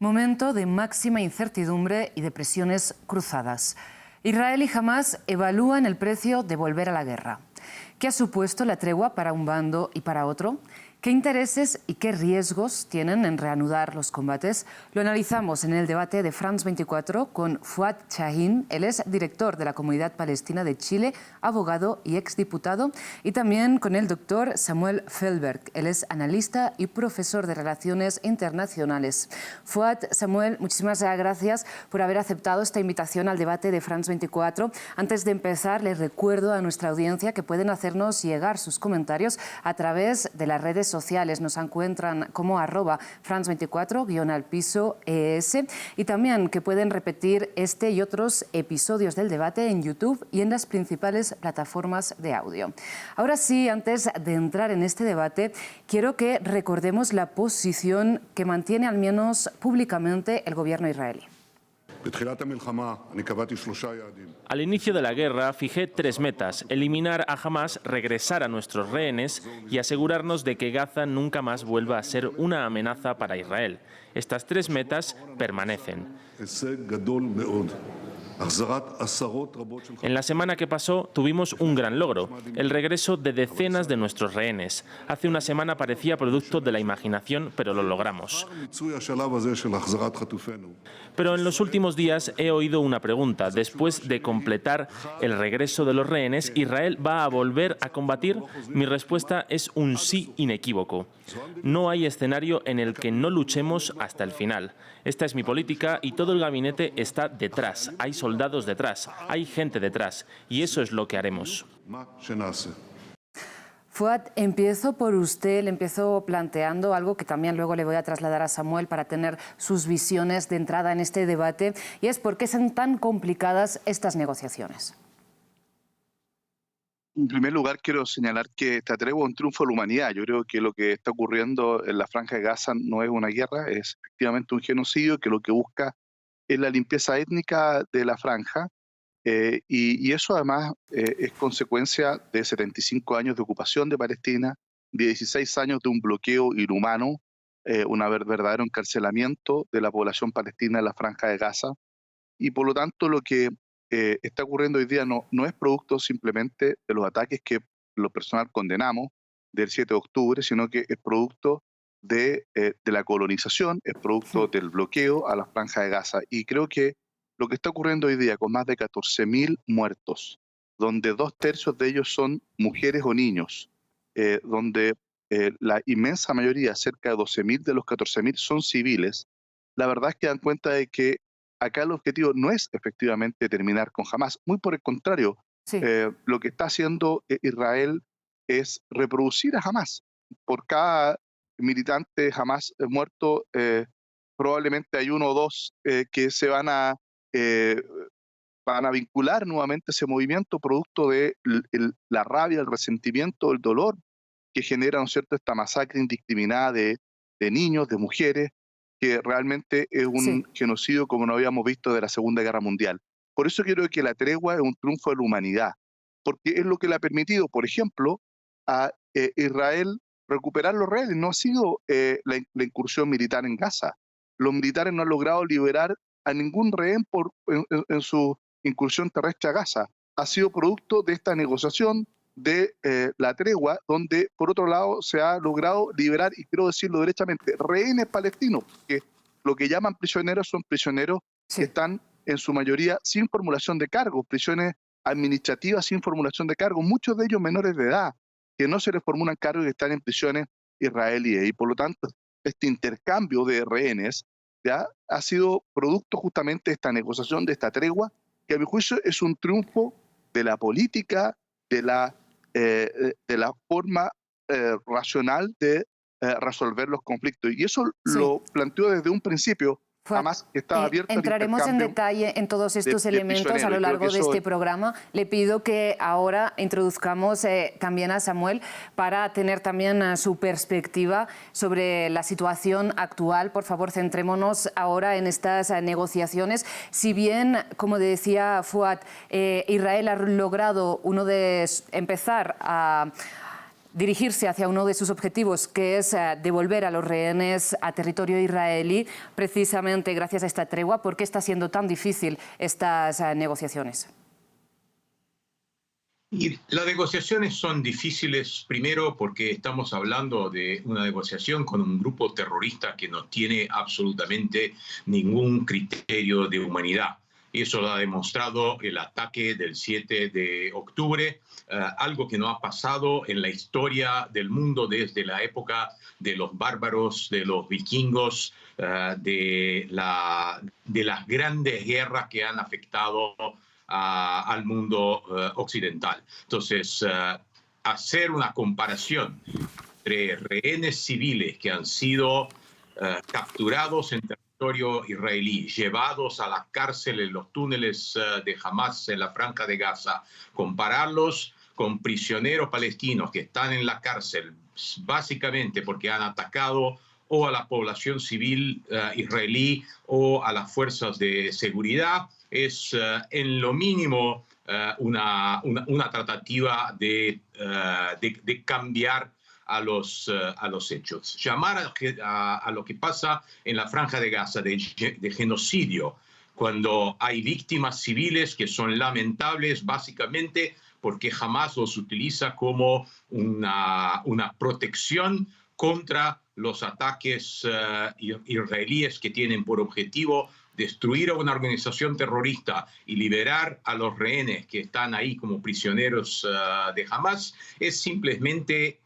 Momento de máxima incertidumbre y de presiones cruzadas. Israel y Hamás evalúan el precio de volver a la guerra. ¿Qué ha supuesto la tregua para un bando y para otro? ¿Qué intereses y qué riesgos tienen en reanudar los combates? Lo analizamos en el debate de France 24 con Fouad Chahine. Él es director de la Comunidad Palestina de Chile, abogado y exdiputado. Y también con el doctor Samuel Feldberg. Él es analista y profesor de Relaciones Internacionales. Fouad, Samuel, muchísimas gracias por haber aceptado esta invitación al debate de France 24. Antes de empezar, les recuerdo a nuestra audiencia que pueden hacernos llegar sus comentarios a través de las redes sociales. Nos encuentran como @France24_ES y también que pueden repetir este y otros episodios del debate en YouTube y en las principales plataformas de audio. Ahora sí, antes de entrar en este debate, quiero que recordemos la posición que mantiene al menos públicamente el gobierno israelí. Al inicio de la guerra fijé 3 metas: eliminar a Hamás, regresar a nuestros rehenes y asegurarnos de que Gaza nunca más vuelva a ser una amenaza para Israel. Estas 3 metas permanecen. En la semana que pasó tuvimos un gran logro: el regreso de decenas de nuestros rehenes. Hace una semana parecía producto de la imaginación, pero lo logramos. Pero en los últimos días he oído una pregunta. Después de completar el regreso de los rehenes, ¿Israel va a volver a combatir? Mi respuesta es un sí inequívoco. No hay escenario en el que no luchemos hasta el final. Esta es mi política y todo el gabinete está detrás. Hay soldados detrás, hay gente detrás, y eso es lo que haremos. Fouad, empiezo por usted, le empiezo planteando algo que también luego le voy a trasladar a Samuel para tener sus visiones de entrada en este debate, y es por qué son tan complicadas estas negociaciones. En primer lugar, quiero señalar que esta tregua es un triunfo de la humanidad. Yo creo que lo que está ocurriendo en la Franja de Gaza no es una guerra, es efectivamente un genocidio que lo que busca es la limpieza étnica de la franja, y eso además es consecuencia de 75 años de ocupación de Palestina, de 16 años de un bloqueo inhumano, un verdadero encarcelamiento de la población palestina en la Franja de Gaza, y por lo tanto lo que está ocurriendo hoy día no es producto simplemente de los ataques que lo personal condenamos del 7 de octubre, sino que es producto de la colonización, es producto del bloqueo a la Franja de Gaza. Y creo que lo que está ocurriendo hoy día con más de 14.000 muertos, donde 2/3 de ellos son mujeres o niños, donde la inmensa mayoría, cerca de 12.000 de los 14.000, son civiles, la verdad es que dan cuenta de que acá el objetivo no es efectivamente terminar con Hamás, muy por el contrario, Sí. lo que está haciendo Israel es reproducir a Hamás. Por cada militante Hamás muerto, probablemente hay 1 o 2 que se van a vincular nuevamente a ese movimiento, producto de la rabia, el resentimiento, el dolor que genera, ¿no es cierto?, esta masacre indiscriminada de niños, de mujeres, que realmente es un genocidio como no habíamos visto de la Segunda Guerra Mundial. Por eso creo que la tregua es un triunfo de la humanidad, porque es lo que le ha permitido, por ejemplo, a Israel recuperar los rehenes. No ha sido la incursión militar en Gaza. Los militares no han logrado liberar a ningún rehén en su incursión terrestre a Gaza. Ha sido producto de esta negociación de la tregua, donde por otro lado se ha logrado liberar, y quiero decirlo derechamente, rehenes palestinos, que lo que llaman prisioneros son prisioneros que están en su mayoría sin formulación de cargos, prisiones administrativas sin formulación de cargos, muchos de ellos menores de edad, que no se les formulan cargos y que están en prisiones israelíes. Y por lo tanto, este intercambio de rehenes ya ha sido producto justamente de esta negociación, de esta tregua, que a mi juicio es un triunfo de la política, de la forma racional de resolver los conflictos. Y eso lo planteó desde un principio. Jamás estaba abierto entraremos en detalle en todos estos elementos a lo largo de este programa. Le pido que ahora introduzcamos también a Samuel para tener también su perspectiva sobre la situación actual. Por favor, centrémonos ahora en estas negociaciones. Si bien, como decía Fouad, Israel ha logrado empezar a dirigirse hacia uno de sus objetivos, que es devolver a los rehenes a territorio israelí, precisamente gracias a esta tregua. ¿Por qué está siendo tan difícil estas negociaciones? Y las negociaciones son difíciles, primero porque estamos hablando de una negociación con un grupo terrorista que no tiene absolutamente ningún criterio de humanidad. Y eso lo ha demostrado el ataque del 7 de octubre, algo que no ha pasado en la historia del mundo desde la época de los bárbaros, de los vikingos, de las grandes guerras que han afectado al mundo occidental. Entonces, hacer una comparación entre rehenes civiles que han sido capturados en territorio israelí, llevados a las cárceles, los túneles de Hamas en la Franja de Gaza, compararlos con prisioneros palestinos que están en la cárcel básicamente porque han atacado o a la población civil israelí o a las fuerzas de seguridad, es en lo mínimo una tratativa de cambiar a los hechos. Llamar a lo que pasa en la Franja de Gaza de genocidio, cuando hay víctimas civiles que son lamentables básicamente porque Hamas los utiliza como una protección contra los ataques israelíes que tienen por objetivo destruir a una organización terrorista y liberar a los rehenes que están ahí como prisioneros de Hamas, es simplemente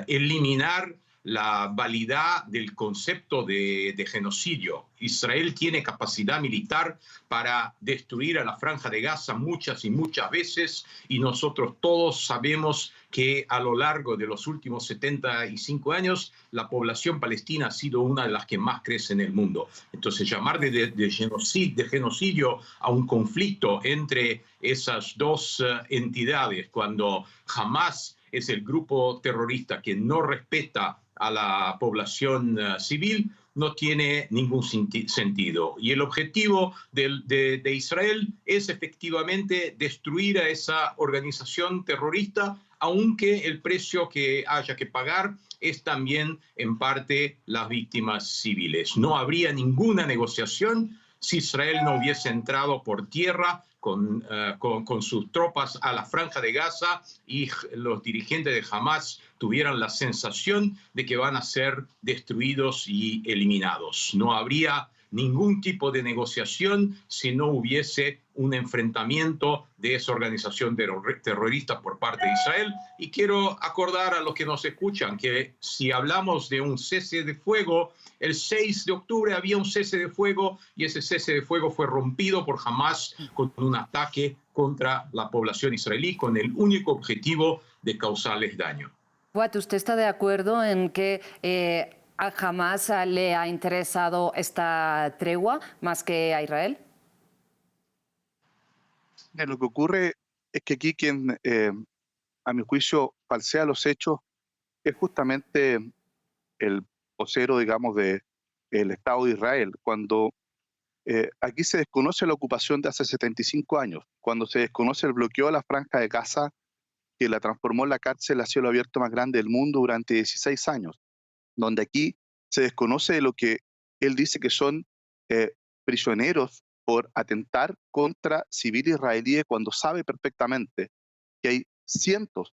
eliminar la validad del concepto de genocidio. Israel tiene capacidad militar para destruir a la Franja de Gaza muchas y muchas veces, y nosotros todos sabemos que a lo largo de los últimos 75 años la población palestina ha sido una de las que más crece en el mundo. Entonces, llamar de genocidio a un conflicto entre esas dos entidades, cuando Hamas es el grupo terrorista que no respeta a la población civil, no tiene ningún sentido. Y el objetivo de Israel es efectivamente destruir a esa organización terrorista, aunque el precio que haya que pagar es también en parte las víctimas civiles. No habría ninguna negociación si Israel no hubiese entrado por tierra con sus tropas a la Franja de Gaza y los dirigentes de Hamas tuvieran la sensación de que van a ser destruidos y eliminados. No habría ningún tipo de negociación si no hubiese un enfrentamiento de esa organización terrorista por parte de Israel. Y quiero acordar a los que nos escuchan que si hablamos de un cese de fuego, el 6 de octubre había un cese de fuego y ese cese de fuego fue rompido por Hamas con un ataque contra la población israelí con el único objetivo de causarles daño. Fouad, ¿usted está de acuerdo en que a Hamas le ha interesado esta tregua más que a Israel? Lo que ocurre es que aquí quien, a mi juicio, falsea los hechos es justamente el vocero, digamos, del Estado de Israel, cuando aquí se desconoce la ocupación de hace 75 años, cuando se desconoce el bloqueo de la Franja de Gaza, que la transformó en la cárcel a cielo abierto más grande del mundo durante 16 años, donde aquí se desconoce lo que él dice que son prisioneros por atentar contra civiles israelíes, cuando sabe perfectamente que hay cientos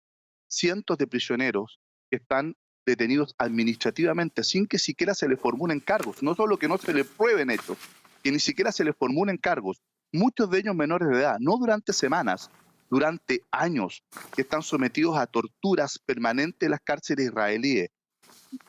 de prisioneros que están detenidos administrativamente sin que siquiera se les formulen cargos. No solo que no se les prueben hechos, que ni siquiera se les formulen cargos. Muchos de ellos menores de edad, no durante semanas, durante años, que están sometidos a torturas permanentes en las cárceles israelíes.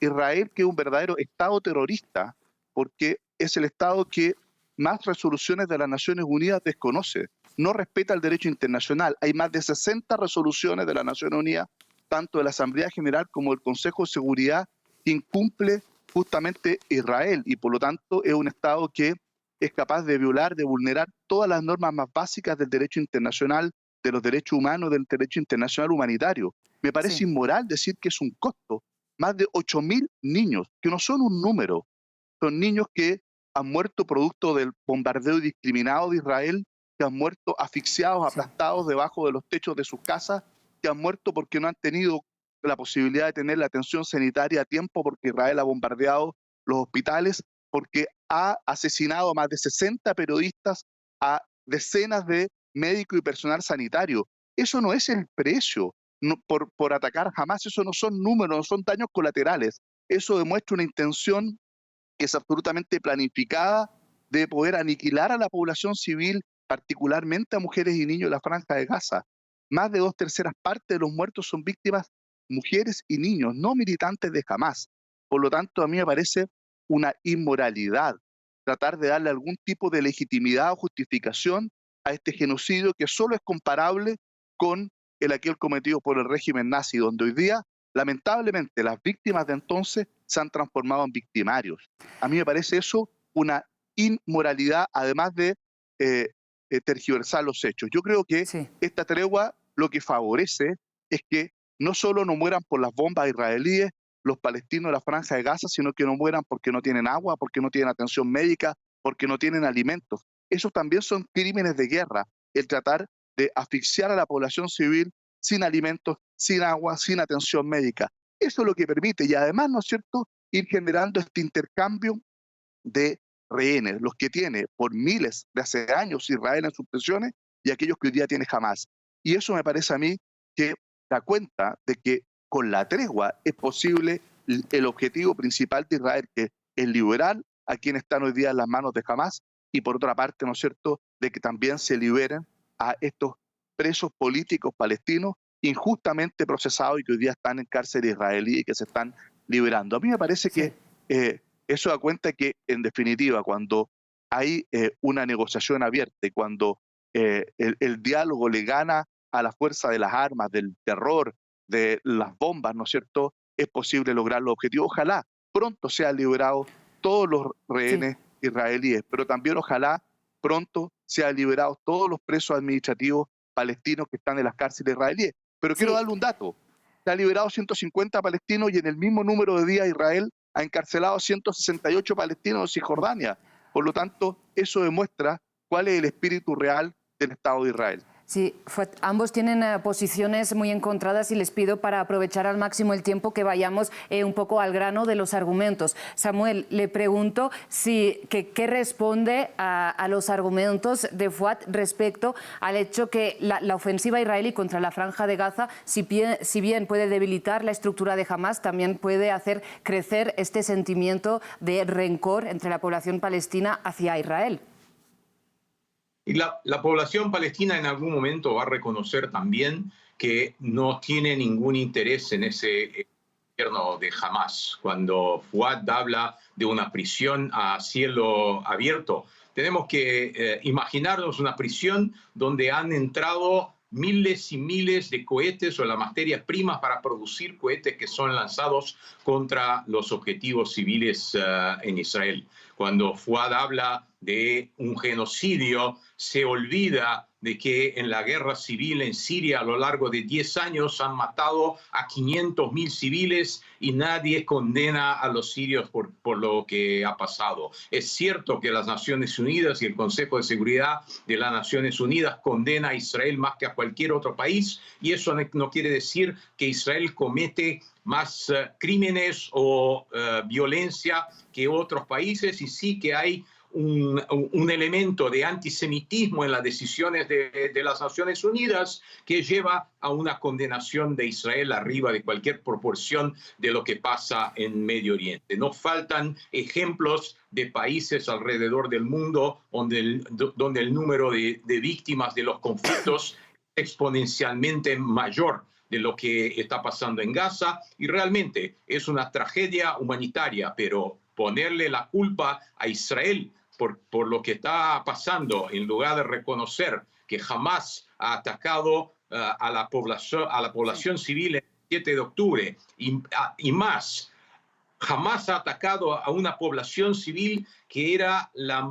Israel, que es un verdadero Estado terrorista, porque es el Estado que más resoluciones de las Naciones Unidas desconoce, no respeta el derecho internacional. Hay más de 60 resoluciones de las Naciones Unidas, tanto de la Asamblea General como del Consejo de Seguridad, que incumple justamente Israel, y por lo tanto es un Estado que es capaz de violar, de vulnerar todas las normas más básicas del derecho internacional, de los derechos humanos, del derecho internacional humanitario. Me parece inmoral decir que es un costo. Más de 8.000 niños, que no son un número, son niños que han muerto producto del bombardeo indiscriminado de Israel, que han muerto asfixiados, aplastados debajo de los techos de sus casas, que han muerto porque no han tenido la posibilidad de tener la atención sanitaria a tiempo porque Israel ha bombardeado los hospitales, porque ha asesinado a más de 60 periodistas, a decenas de médicos y personal sanitario. Eso no es el precio por atacar jamás, eso no son números, no son daños colaterales. Eso demuestra una intención que es absolutamente planificada de poder aniquilar a la población civil, particularmente a mujeres y niños en la Franja de Gaza. Más de 2/3 partes de los muertos son víctimas mujeres y niños, no militantes de Hamás. Por lo tanto, a mí me parece una inmoralidad tratar de darle algún tipo de legitimidad o justificación a este genocidio que solo es comparable con aquel cometido por el régimen nazi, donde hoy día, lamentablemente, las víctimas de entonces se han transformado en victimarios. A mí me parece eso una inmoralidad, además de tergiversar los hechos. Yo creo que esta tregua lo que favorece es que no solo no mueran por las bombas israelíes los palestinos de la Franja de Gaza, sino que no mueran porque no tienen agua, porque no tienen atención médica, porque no tienen alimentos. Esos también son crímenes de guerra, el tratar de asfixiar a la población civil sin alimentos, sin agua, sin atención médica. Eso es lo que permite, y además, ¿no es cierto?, ir generando este intercambio de rehenes, los que tiene por miles de hace años Israel en sus prisiones y aquellos que hoy día tiene Hamás. Y eso me parece a mí que da cuenta de que con la tregua es posible el objetivo principal de Israel, que es liberar a quienes están hoy día en las manos de Hamás, y por otra parte, ¿no es cierto?, de que también se liberen a estos presos políticos palestinos injustamente procesados y que hoy día están en cárcel israelí y que se están liberando. A mí me parece que eso da cuenta que, en definitiva, cuando hay una negociación abierta y cuando el diálogo le gana a la fuerza de las armas, del terror, de las bombas, ¿no es cierto?, es posible lograr los objetivos. Ojalá pronto sean liberados todos los rehenes israelíes, pero también ojalá pronto sean liberados todos los presos administrativos palestinos que están en las cárceles israelíes. Pero quiero darle un dato. Se han liberado 150 palestinos y en el mismo número de días Israel ha encarcelado 168 palestinos en Cisjordania. Por lo tanto, eso demuestra cuál es el espíritu real del Estado de Israel. Sí, ambos tienen posiciones muy encontradas y les pido, para aprovechar al máximo el tiempo, que vayamos un poco al grano de los argumentos. Samuel, le pregunto qué responde a los argumentos de Fouad respecto al hecho que la ofensiva israelí contra la Franja de Gaza, si bien puede debilitar la estructura de Hamás, también puede hacer crecer este sentimiento de rencor entre la población palestina hacia Israel. Y la población palestina en algún momento va a reconocer también que no tiene ningún interés en ese gobierno de Hamás. Cuando Fouad habla de una prisión a cielo abierto, tenemos que imaginarnos una prisión donde han entrado miles y miles de cohetes o las materias primas para producir cohetes que son lanzados contra los objetivos civiles en Israel. Cuando Fouad habla de un genocidio, se olvida de que en la guerra civil en Siria a lo largo de 10 años han matado a 500.000 civiles y nadie condena a los sirios por lo que ha pasado. Es cierto que las Naciones Unidas y el Consejo de Seguridad de las Naciones Unidas condena a Israel más que a cualquier otro país, y eso no quiere decir que Israel comete más crímenes o violencia que otros países, y sí que hay un elemento de antisemitismo en las decisiones de las Naciones Unidas que lleva a una condenación de Israel arriba de cualquier proporción de lo que pasa en Medio Oriente. No faltan ejemplos de países alrededor del mundo donde el número de víctimas de los conflictos es exponencialmente mayor de lo que está pasando en Gaza, y realmente es una tragedia humanitaria, pero ponerle la culpa a Israel por lo que está pasando, en lugar de reconocer que Hamás ha atacado a la población civil el 7 de octubre y más, Hamás ha atacado a una población civil que era la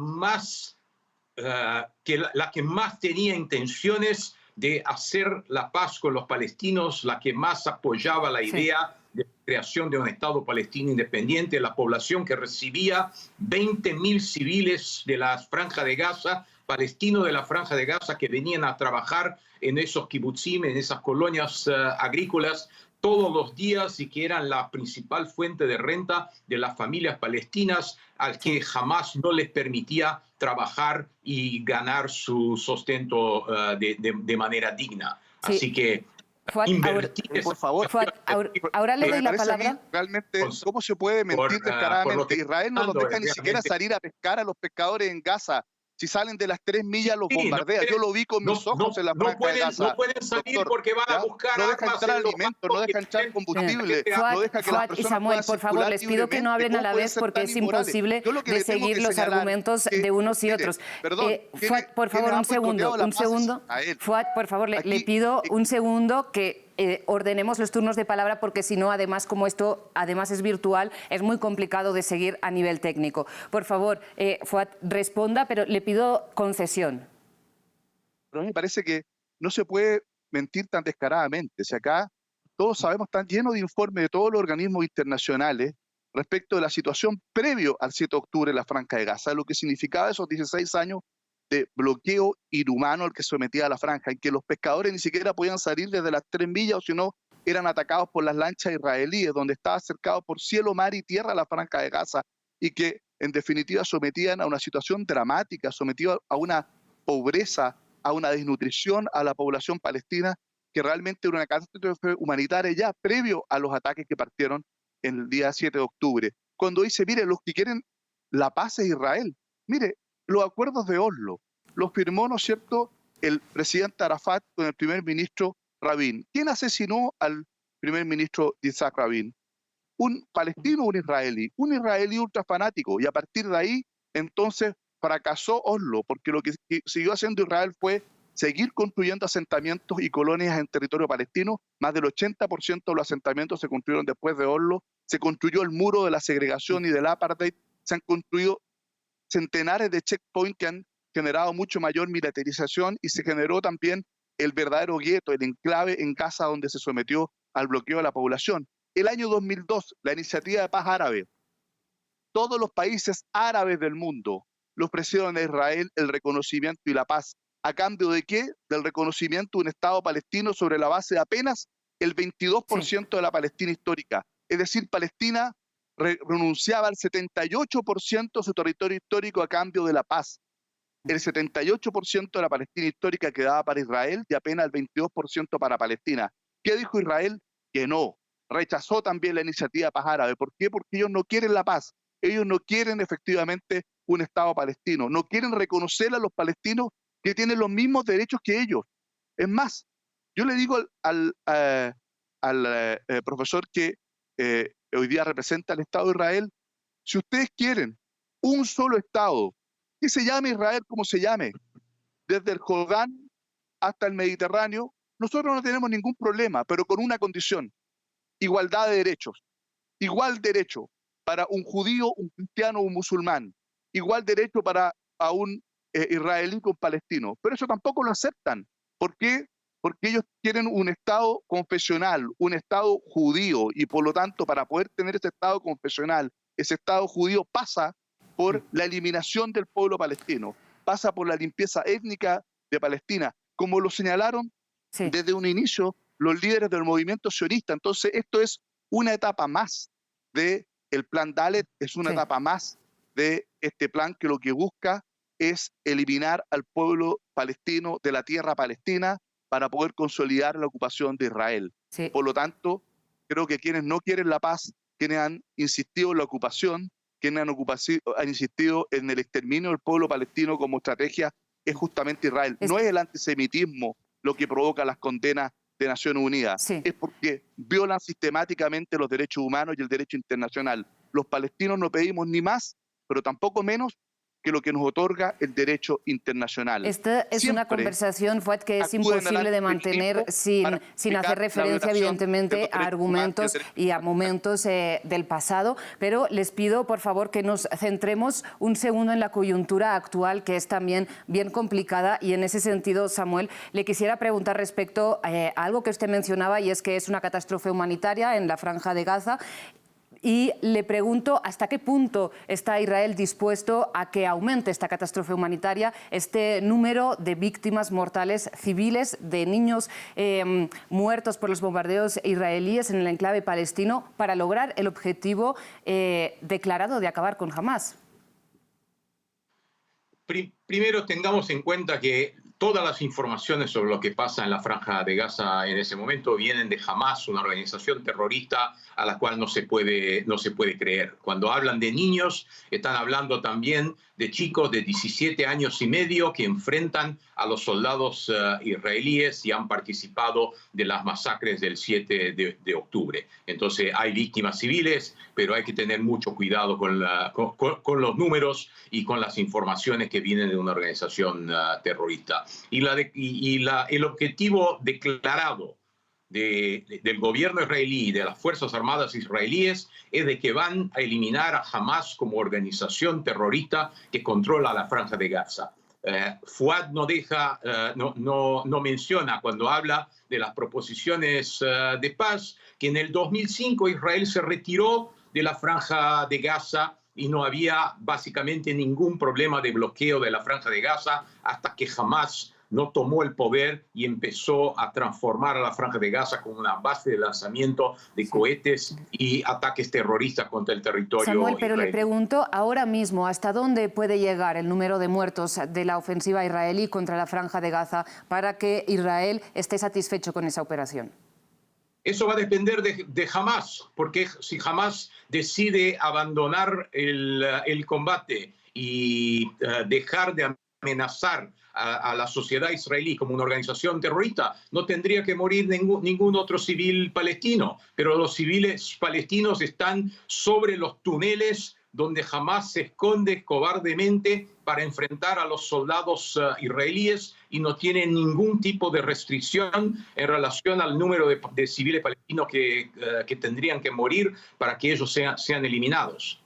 que más tenía intenciones de hacer la paz con los palestinos, la que más apoyaba la idea de creación de un Estado palestino independiente, la población que recibía 20.000 civiles de la Franja de Gaza, palestinos de la Franja de Gaza que venían a trabajar en esos kibutzim, en esas colonias agrícolas todos los días y que eran la principal fuente de renta de las familias palestinas, al que jamás no les permitía trabajar y ganar su sustento de manera digna. Sí. Así que Fuad, invertir por favor. Fuad, ahora le doy la palabra. Realmente, ¿cómo se puede mentir descaradamente? Israel no los deja ni siquiera salir a pescar a los pescadores en Gaza. Si salen de las 3 millas, los bombardea. Yo lo vi con mis ojos en la franja de Gaza. No pueden salir, doctor, porque van a buscar no dejan entrar alimentos, no dejan entrar combustible, no dejan que las Fuad y personas Samuel, por favor, les pido que no hablen a la vez porque es imposible de seguir los argumentos de unos y otros. Fuad, por favor, un segundo. Fuad, por favor, le pido un segundo que ordenemos los turnos de palabra porque si no, además, como esto además es virtual, es muy complicado de seguir a nivel técnico. Por favor, Fuad, responda, pero le pido concesión. Pero a mí me parece que no se puede mentir tan descaradamente. Si acá todos sabemos, están llenos de informes de todos los organismos internacionales respecto de la situación previo al 7 de octubre en la Franja de Gaza, lo que significaba esos 16 años de bloqueo inhumano al que sometía a la franja, en que los pescadores ni siquiera podían salir desde las 3 millas o si no eran atacados por las lanchas israelíes, donde estaba cercado por cielo, mar y tierra la Franja de Gaza, y que en definitiva sometían a una situación dramática, sometían a una pobreza, a una desnutrición a la población palestina, que realmente era una catástrofe humanitaria ya previo a los ataques que partieron en el día 7 de octubre. Cuando dice, mire, los que quieren la paz es Israel. Mire, los acuerdos de Oslo los firmó, ¿no es cierto?, el presidente Arafat con el primer ministro Rabin. ¿Quién asesinó al primer ministro Yitzhak Rabin? Un palestino o un israelí ultrafanático. Y a partir de ahí, entonces, fracasó Oslo, porque lo que siguió haciendo Israel fue seguir construyendo asentamientos y colonias en territorio palestino. Más del 80% de los asentamientos se construyeron después de Oslo. Se construyó el muro de la segregación y del apartheid. Se han construido centenares de checkpoints que han generado mucho mayor militarización y se generó también el verdadero gueto, el enclave en Gaza donde se sometió al bloqueo de la población. El año 2002, la iniciativa de paz árabe, todos los países árabes del mundo le ofrecieron a Israel el reconocimiento y la paz. ¿A cambio de qué? Del reconocimiento de un Estado palestino sobre la base de apenas el 22% de la Palestina histórica. Es decir, Palestina renunciaba al 78% de su territorio histórico a cambio de la paz. El 78% de la Palestina histórica quedaba para Israel y apenas el 22% para Palestina. ¿Qué dijo Israel? Que no. Rechazó también la iniciativa Paz Árabe. ¿Por qué? Porque ellos no quieren la paz. Ellos no quieren efectivamente un Estado palestino. No quieren reconocer a los palestinos que tienen los mismos derechos que ellos. Es más, yo le digo al profesor que hoy día representa al Estado de Israel, si ustedes quieren un solo Estado, que se llame Israel como se llame, desde el Jordán hasta el Mediterráneo, nosotros no tenemos ningún problema, pero con una condición: igualdad de derechos. Igual derecho para un judío, un cristiano o un musulmán. Igual derecho para a un israelí con palestino. Pero eso tampoco lo aceptan. ¿Por qué? Porque ellos quieren un Estado confesional, un Estado judío, y por lo tanto, para poder tener ese Estado confesional, ese Estado judío pasa por la eliminación del pueblo palestino, pasa por la limpieza étnica de Palestina, como lo señalaron desde un inicio los líderes del movimiento sionista. Entonces, esto es una etapa más del plan Dalet, es una etapa más de este plan que lo que busca es eliminar al pueblo palestino de la tierra palestina para poder consolidar la ocupación de Israel. Por lo tanto, creo que quienes no quieren la paz, quienes han insistido en la ocupación, quienes han insistido en el exterminio del pueblo palestino como estrategia, es justamente Israel. No es el antisemitismo lo que provoca las condenas de Naciones Unidas, es porque violan sistemáticamente los derechos humanos y el derecho internacional. Los palestinos no pedimos ni más, pero tampoco menos que lo que nos otorga el derecho internacional. Esta es una conversación, Fuad, que es imposible de mantener sin hacer referencia, evidentemente, a argumentos y a momentos del pasado, pero les pido, por favor, que nos centremos un segundo en la coyuntura actual, que es también bien complicada, y en ese sentido, Samuel, le quisiera preguntar respecto a algo que usted mencionaba, y es que es una catástrofe humanitaria en la Franja de Gaza. Y le pregunto hasta qué punto está Israel dispuesto a que aumente esta catástrofe humanitaria, este número de víctimas mortales civiles, de niños muertos por los bombardeos israelíes en el enclave palestino, para lograr el objetivo declarado de acabar con Hamás. Primero tengamos en cuenta que todas las informaciones sobre lo que pasa en la Franja de Gaza en ese momento vienen de Hamás, una organización terrorista a la cual no se puede creer. Cuando hablan de niños, están hablando también de chicos de 17 años y medio que enfrentan a los soldados israelíes y han participado de las masacres del 7 de octubre. Entonces hay víctimas civiles, pero hay que tener mucho cuidado con los números y con las informaciones que vienen de una organización terrorista. El objetivo declarado del gobierno israelí y de las Fuerzas Armadas israelíes es de que van a eliminar a Hamás como organización terrorista que controla la Franja de Gaza. Fuad no menciona cuando habla de las proposiciones de paz que en el 2005 Israel se retiró de la Franja de Gaza y no había básicamente ningún problema de bloqueo de la Franja de Gaza hasta que Hamás no tomó el poder y empezó a transformar a la Franja de Gaza como una base de lanzamiento de cohetes y ataques terroristas contra el territorio Samuel, pero israelí. le pregunto ahora mismo, ¿hasta dónde puede llegar el número de muertos de la ofensiva israelí contra la Franja de Gaza para que Israel esté satisfecho con esa operación? Eso va a depender de Hamás, porque si Hamás decide abandonar el combate y dejar de amenazar a la sociedad israelí como una organización terrorista, no tendría que morir ningún otro civil palestino. Pero los civiles palestinos están sobre los túneles donde Hamás se esconde cobardemente para enfrentar a los soldados israelíes y no tiene ningún tipo de restricción en relación al número de civiles palestinos que tendrían que morir para que ellos sean eliminados.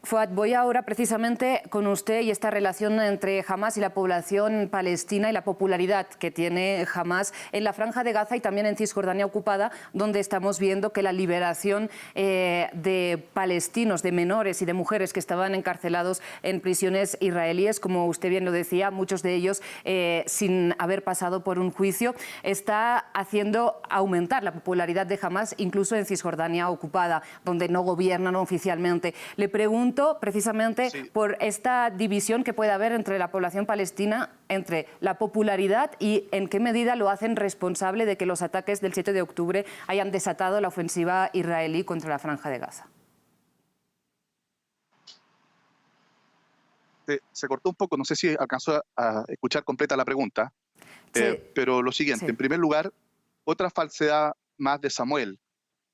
Fuad, voy ahora precisamente con usted y esta relación entre Hamás y la población palestina y la popularidad que tiene Hamás en la Franja de Gaza y también en Cisjordania ocupada, donde estamos viendo que la liberación de palestinos, de menores y de mujeres que estaban encarcelados en prisiones israelíes, como usted bien lo decía, muchos de ellos sin haber pasado por un juicio, está haciendo aumentar la popularidad de Hamás incluso en Cisjordania ocupada, donde no gobiernan oficialmente. Le pregunto precisamente por esta división que puede haber entre la población palestina, entre la popularidad y en qué medida lo hacen responsable de que los ataques del 7 de octubre hayan desatado la ofensiva israelí contra la Franja de Gaza. Se cortó un poco, no sé si alcanzó a escuchar completa la pregunta, Sí. pero lo siguiente, Sí. en primer lugar, otra falsedad más de Samuel.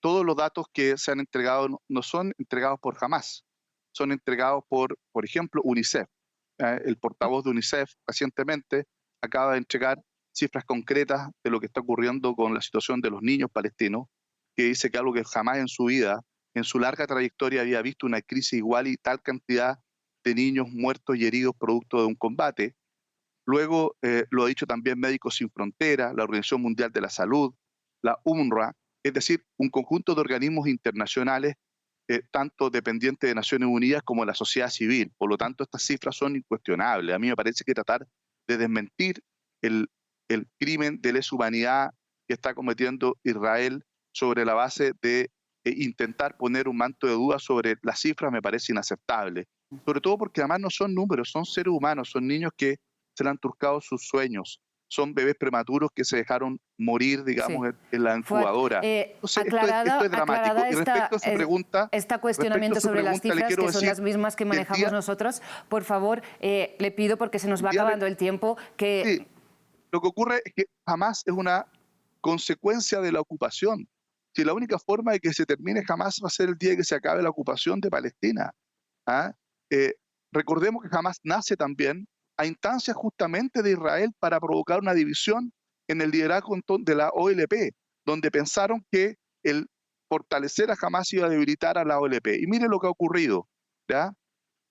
Todos los datos que se han entregado no son entregados por Hamás, son entregados por ejemplo, UNICEF. El portavoz de UNICEF recientemente acaba de entregar cifras concretas de lo que está ocurriendo con la situación de los niños palestinos, que dice que algo que jamás en su vida, en su larga trayectoria, había visto una crisis igual y tal cantidad de niños muertos y heridos producto de un combate. Luego lo ha dicho también Médicos Sin Fronteras, la Organización Mundial de la Salud, la UNRWA, es decir, un conjunto de organismos internacionales tanto dependientes de Naciones Unidas como de la sociedad civil. Por lo tanto, estas cifras son incuestionables. A mí me parece que tratar de desmentir el crimen de lesa humanidad que está cometiendo Israel sobre la base de intentar poner un manto de duda sobre las cifras me parece inaceptable. Sobre todo porque además no son números, son seres humanos, son niños que se le han truncado sus sueños, son bebés prematuros que se dejaron morir, digamos, en la incubadora. Entonces, esto es dramático. Y respecto a su pregunta... Este cuestionamiento sobre las cifras, que son las mismas que manejamos nosotros, por favor, le pido, porque se nos va acabando el tiempo, que... Sí, lo que ocurre es que Hamás es una consecuencia de la ocupación. Si la única forma de que se termine Hamás va a ser el día que se acabe la ocupación de Palestina. Recordemos que Hamás nace también a instancias justamente de Israel para provocar una división en el liderazgo de la OLP, donde pensaron que el fortalecer a Hamás iba a debilitar a la OLP. Y mire lo que ha ocurrido, ¿ya?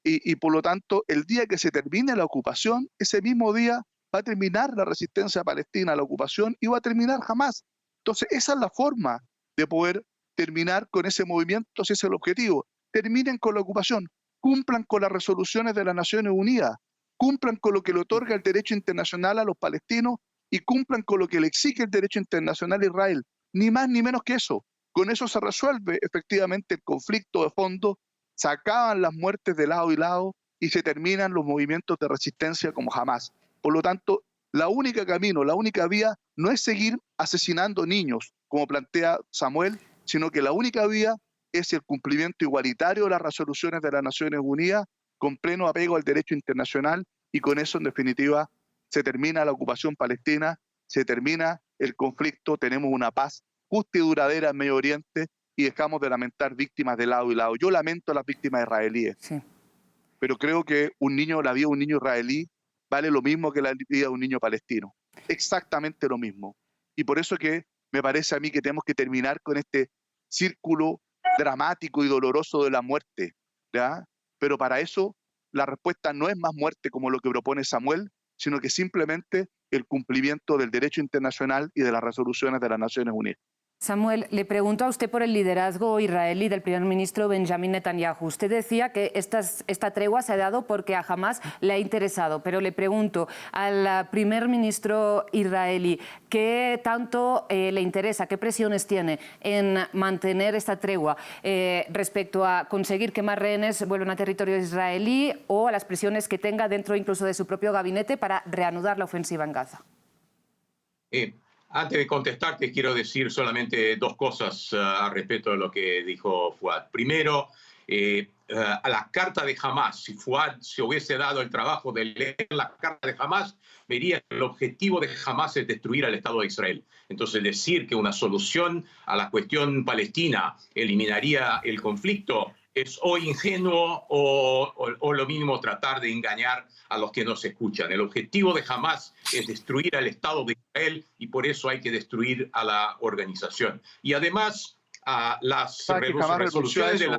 Y por lo tanto, el día que se termine la ocupación, ese mismo día va a terminar la resistencia palestina a la ocupación y va a terminar Hamás. Entonces, esa es la forma de poder terminar con ese movimiento, si ese es el objetivo. Terminen con la ocupación, cumplan con las resoluciones de las Naciones Unidas, cumplan con lo que le otorga el derecho internacional a los palestinos y cumplan con lo que le exige el derecho internacional a Israel. Ni más ni menos que eso. Con eso se resuelve efectivamente el conflicto de fondo, se acaban las muertes de lado y lado y se terminan los movimientos de resistencia como jamás. Por lo tanto, la única camino, la única vía no es seguir asesinando niños, como plantea Samuel, sino que la única vía es el cumplimiento igualitario de las resoluciones de las Naciones Unidas, con pleno apego al derecho internacional, y con eso, en definitiva, se termina la ocupación palestina, se termina el conflicto, tenemos una paz justa y duradera en Medio Oriente y dejamos de lamentar víctimas de lado y lado. Yo lamento las víctimas israelíes, sí, pero creo que la vida de un niño israelí vale lo mismo que la vida de un niño palestino, exactamente lo mismo. Y por eso que me parece a mí que tenemos que terminar con este círculo dramático y doloroso de la muerte, ¿ya? Pero para eso la respuesta no es más muerte como lo que propone Samuel, sino que simplemente el cumplimiento del derecho internacional y de las resoluciones de las Naciones Unidas. Samuel, le pregunto a usted por el liderazgo israelí del primer ministro Benjamin Netanyahu. Usted decía que esta tregua se ha dado porque a Hamás le ha interesado, pero le pregunto al primer ministro israelí, ¿qué tanto le interesa, qué presiones tiene en mantener esta tregua respecto a conseguir que más rehenes vuelvan a territorio israelí o a las presiones que tenga dentro incluso de su propio gabinete para reanudar la ofensiva en Gaza? Antes de contestarte, quiero decir solamente dos cosas al respecto de lo que dijo Fuad. Primero, a la carta de Hamás, si Fuad se hubiese dado el trabajo de leer la carta de Hamás, vería que el objetivo de Hamás es destruir al Estado de Israel. Entonces, decir que una solución a la cuestión palestina eliminaría el conflicto es o ingenuo o lo mínimo tratar de engañar a los que nos escuchan. El objetivo de Hamás es destruir al Estado de Israel y por eso hay que destruir a la organización. Y además, las resoluciones de la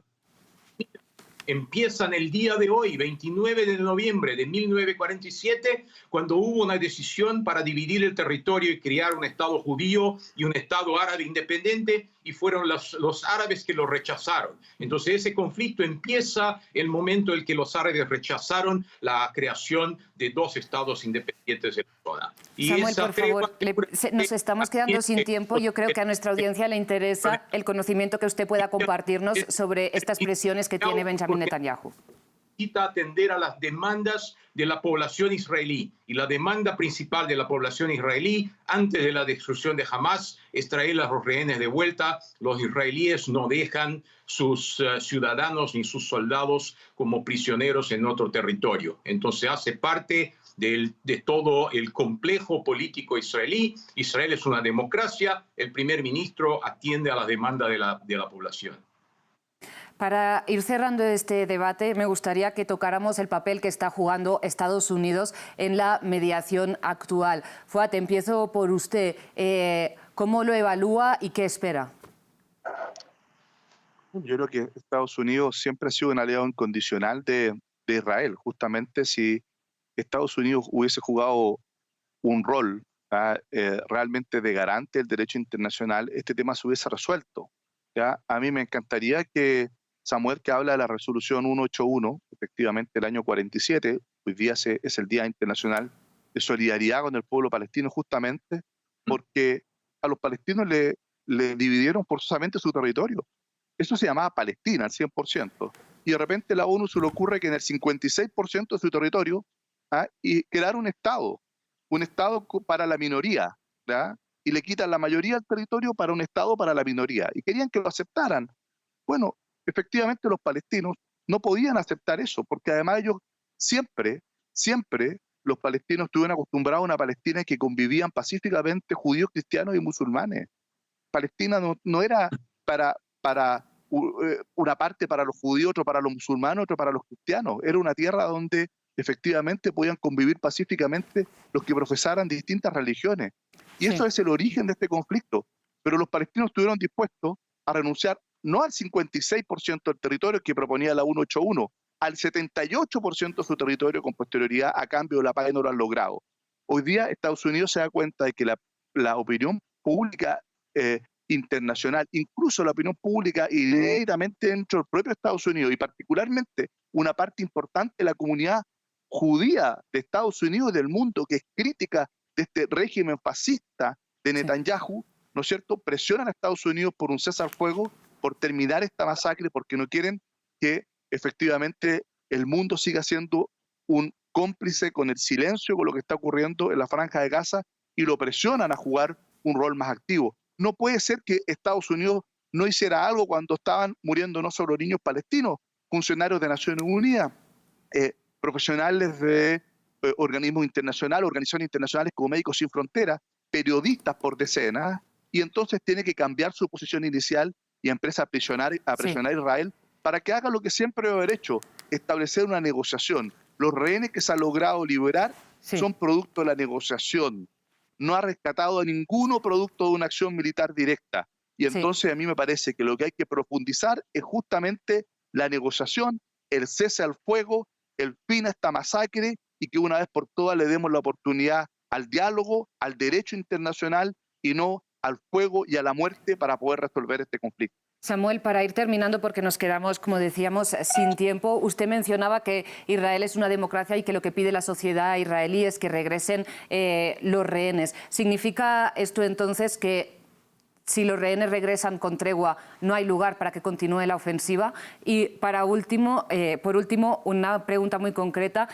empiezan el día de hoy, 29 de noviembre de 1947, cuando hubo una decisión para dividir el territorio y crear un Estado judío y un Estado árabe independiente, y fueron los árabes que lo rechazaron. Entonces ese conflicto empieza el momento en el que los árabes rechazaron la creación de dos estados independientes en la zona. Y Samuel, por favor, nos estamos quedando sin tiempo. Yo creo que a nuestra audiencia le interesa el conocimiento que usted pueda compartirnos sobre estas presiones que tiene Benjamin Netanyahu. Necesita atender a las demandas de la población israelí. Y la demanda principal de la población israelí antes de la destrucción de Hamás es traer a los rehenes de vuelta. Los israelíes no dejan sus ciudadanos ni sus soldados como prisioneros en otro territorio. Entonces hace parte de todo el complejo político israelí. Israel es una democracia. El primer ministro atiende a las demandas de la población. Para ir cerrando este debate, me gustaría que tocáramos el papel que está jugando Estados Unidos en la mediación actual. Fuad, empiezo por usted. ¿Cómo lo evalúa y qué espera? Yo creo que Estados Unidos siempre ha sido un aliado incondicional de Israel. Justamente si Estados Unidos hubiese jugado un rol realmente de garante del derecho internacional, este tema se hubiese resuelto. ¿Ya? A mí me encantaría que Samuel, que habla de la resolución 181, efectivamente el año 47, hoy día es el Día Internacional de Solidaridad con el pueblo palestino, justamente porque a los palestinos le dividieron forzosamente su territorio. Eso se llamaba Palestina al 100%. Y de repente a la ONU se le ocurre que en el 56% de su territorio y crear un Estado para la minoría, ¿ya? Y le quitan la mayoría del territorio para un Estado para la minoría. Y querían que lo aceptaran. Bueno, efectivamente los palestinos no podían aceptar eso, porque además ellos siempre los palestinos estuvieron acostumbrados a una Palestina en que convivían pacíficamente judíos, cristianos y musulmanes. Palestina no era para una parte para los judíos, otro para los musulmanes, otro para los cristianos. Era una tierra donde efectivamente podían convivir pacíficamente los que profesaran distintas religiones. Y eso es el origen de este conflicto. Pero los palestinos estuvieron dispuestos a renunciar no al 56% del territorio que proponía la 181, al 78% de su territorio con posterioridad a cambio de la paz, y no lo han logrado. Hoy día Estados Unidos se da cuenta de que la opinión pública internacional, incluso la opinión pública y inéditamente dentro del propio Estados Unidos y particularmente una parte importante de la comunidad judía de Estados Unidos y del mundo que es crítica de este régimen fascista de Netanyahu, ¿no es cierto?, presionan a Estados Unidos por un cese al fuego, por terminar esta masacre, porque no quieren que efectivamente el mundo siga siendo un cómplice con el silencio, con lo que está ocurriendo en la Franja de Gaza, y lo presionan a jugar un rol más activo. No puede ser que Estados Unidos no hiciera algo cuando estaban muriendo no solo niños palestinos, funcionarios de Naciones Unidas, profesionales de organismos internacionales, organizaciones internacionales como Médicos Sin Fronteras, periodistas por decenas, y entonces tiene que cambiar su posición inicial y empieza a presionar a Israel para que haga lo que siempre debe haber hecho, establecer una negociación. Los rehenes que se ha logrado liberar son producto de la negociación. No ha rescatado a ninguno producto de una acción militar directa. Y entonces a mí me parece que lo que hay que profundizar es justamente la negociación, el cese al fuego, el fin a esta masacre y que una vez por todas le demos la oportunidad al diálogo, al derecho internacional y no al fuego y a la muerte para poder resolver este conflicto. Samuel, para ir terminando, porque nos quedamos, como decíamos, sin tiempo, usted mencionaba que Israel es una democracia y que lo que pide la sociedad israelí es que regresen los rehenes. ¿Significa esto entonces que si los rehenes regresan con tregua no hay lugar para que continúe la ofensiva? Y por último, una pregunta muy concreta.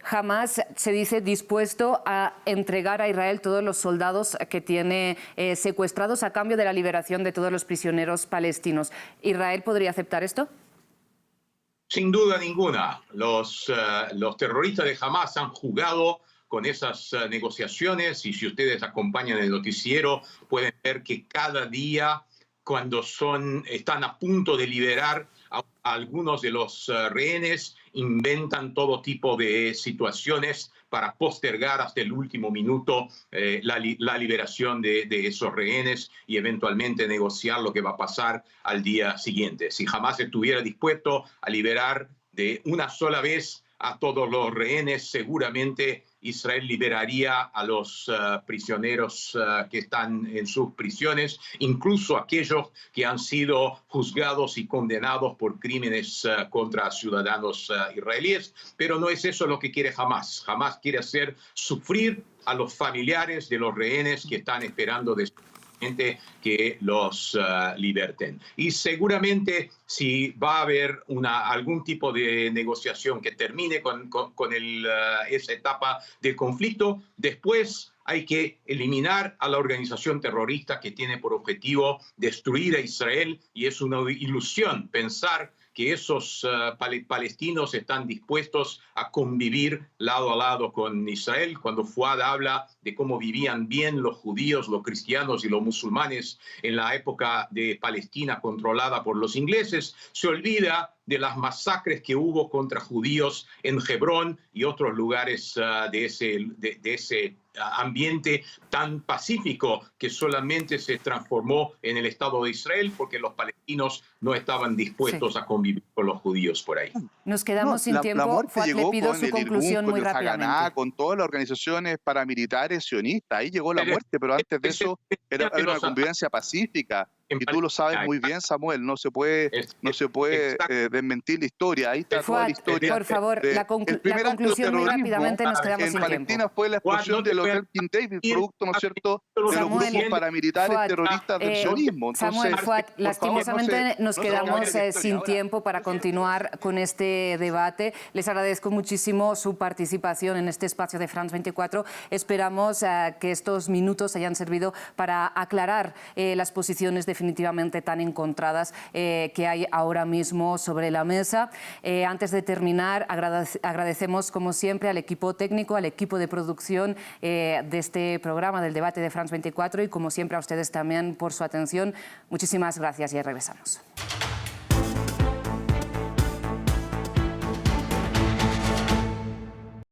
Hamás se dice dispuesto a entregar a Israel todos los soldados que tiene secuestrados a cambio de la liberación de todos los prisioneros palestinos. ¿Israel podría aceptar esto? Sin duda ninguna. Los terroristas de Hamás han jugado con esas negociaciones, y si ustedes acompañan el noticiero pueden ver que cada día, cuando están a punto de liberar a algunos de los rehenes, inventan todo tipo de situaciones para postergar hasta el último minuto la liberación de esos rehenes y eventualmente negociar lo que va a pasar al día siguiente. Si Hamás estuviera dispuesto a liberar de una sola vez a todos los rehenes, seguramente Israel liberaría a los prisioneros que están en sus prisiones, incluso aquellos que han sido juzgados y condenados por crímenes contra ciudadanos israelíes. Pero no es eso lo que quiere Hamás. Hamás quiere hacer sufrir a los familiares de los rehenes que están esperando que los liberten. Y seguramente si va a haber algún tipo de negociación que termine con esa etapa del conflicto, después hay que eliminar a la organización terrorista que tiene por objetivo destruir a Israel, y es una ilusión pensar que esos palestinos están dispuestos a convivir lado a lado con Israel. Cuando Fuad habla de cómo vivían bien los judíos, los cristianos y los musulmanes en la época de Palestina controlada por los ingleses, se olvida de las masacres que hubo contra judíos en Hebrón y otros lugares de ese ambiente tan pacífico que solamente se transformó en el Estado de Israel porque los palestinos no estaban dispuestos a convivir con los judíos por ahí. Nos quedamos sin tiempo. Fuad, le pido su conclusión muy rápidamente. Con todas las organizaciones paramilitares sionistas, ahí llegó la muerte, pero antes de eso era una convivencia pacífica. Y tú lo sabes muy bien, Samuel, no se puede desmentir la historia. Ahí está toda la historia. Por favor, la conclusión muy rápidamente, nos quedamos sin tiempo. En Palestina fue la explosión del Hotel King David, producto, ¿no es cierto?, de los grupos paramilitares terroristas del sionismo. Samuel, Fuad, lastimosamente nos quedamos sin tiempo para continuar con este debate. Les agradezco muchísimo su participación en este espacio de France 24. Esperamos que estos minutos hayan servido para aclarar las posiciones definitivamente tan encontradas que hay ahora mismo sobre la mesa. Antes de terminar, agradecemos como siempre al equipo técnico, al equipo de producción de este programa del debate de France 24 y como siempre a ustedes también por su atención. Muchísimas gracias y regresamos.